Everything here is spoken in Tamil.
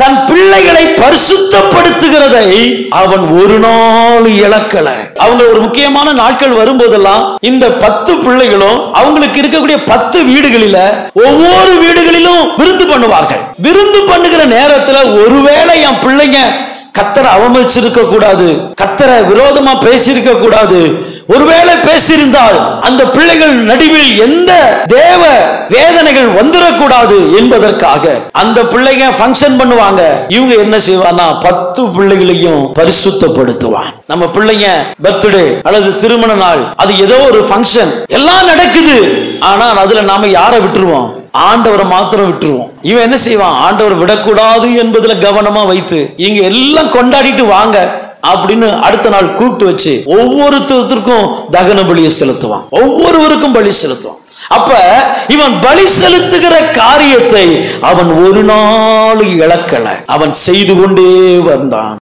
தன் பிள்ளைகளை பரிசுத்தப்படுத்துகிறதை அவன் ஒரு நாள் இழக்கல. அவங்க ஒரு முக்கியமான நாட்கள் வரும்போதெல்லாம் இந்த 10 பிள்ளைகளும் அவங்களுக்கு இருக்கக்கூடிய 10 வீடுகளில ஒவ்வொரு வீடுகளிலும் விருந்து பண்ணுவார்கள். விருந்து பண்ணுகிற நேரத்துல ஒருவேளை என் பிள்ளைங்க கர்த்தரை அவமதிச்சிருக்க கூடாது, கர்த்தரை விரோதமா பேசியிருக்க கூடாது, ஒருவேளை பேசியிருந்தால் அந்த பிள்ளைகள் நடுவில் எந்த தேவ வேதனைகள் வந்துடக்கூடாது என்பதற்காக அந்த பிள்ளைங்க ஃபங்க்ஷன் பண்ணுவாங்க. இவங்க என்ன செய்வானா 10 பிள்ளைகளையும் பரிசுத்தப்படுத்துவான். நம்ம பிள்ளைங்க பர்த்டே அல்லது திருமண நாள், அது ஏதோ ஒரு ஃபங்க்ஷன் எல்லாம் நடக்குது. ஆனால் அதுல நாம யாரை விட்டுருவோம்? ஆண்டவரை மாத்திரம் விட்டுருவோம். இவன் என்ன செய்வான்? ஆண்டவர் விடக்கூடாது என்பதுல கவனமா வைத்து இங்க எல்லாம் கொண்டாடிட்டு வாங்க அப்படின்னு அடுத்த நாள் கூப்பிட்டு வச்சு ஒவ்வொருத்தருக்கும் தகன பலியை செலுத்துவான், ஒவ்வொருவருக்கும் பலி செலுத்துவான். அப்ப இவன் பலி செலுத்துகிற காரியத்தை அவன் ஒரு நாள் இழக்கல, அவன் செய்து கொண்டே வந்தான்.